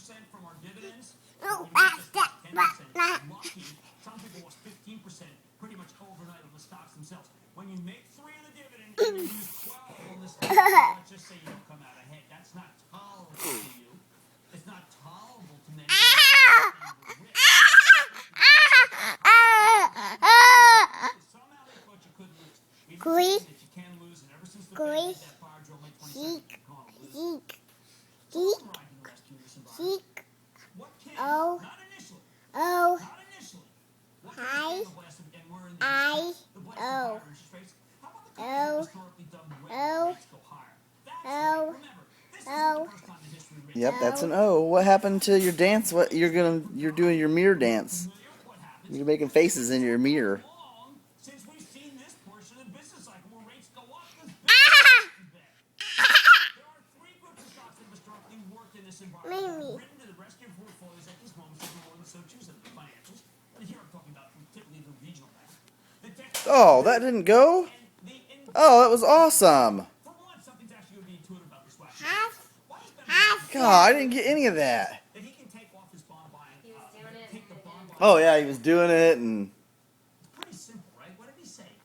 from our dividends. Oh, We make just that, 10%. Lucky, some people lost 15% pretty much overnight on the stocks themselves. When you make 3 on the dividend and you lose 12 on the stock, let's just say you don't come out ahead. That's not tolerable to you. It's not tolerable to many people. Somehow they thought you couldn't lose. We've been saying that you can lose, and ever since the Fed did that fire drill May 22nd, you've gone to lose. So I'm riding the rescue in this environment. What can, not initially, not initially, what can stand the blast of, and we're in the blast of higher interest rates? How about the companies that historically done well when rates go higher? That's right. Remember, this isn't the first time in history rates. Yep, that's an O. What happened to your dance? What you're doing your mirror dance. You're making faces in your mirror. Since we've seen this portion of the business cycle where rates go up, because business is bad. There are 3 groups of stocks that have historically worked in this environment. Written to the rescue portfolios at these moments, more than so choose the financials. And here I'm talking about typically the regional banks. Oh, that didn't go? Oh, that was awesome. For one, something's actually going to be intuitive about this wax. God, I didn't get any of that. That he can take off his bond buying. He was doing it. Take the bond buying. Oh, yeah, he was doing it and...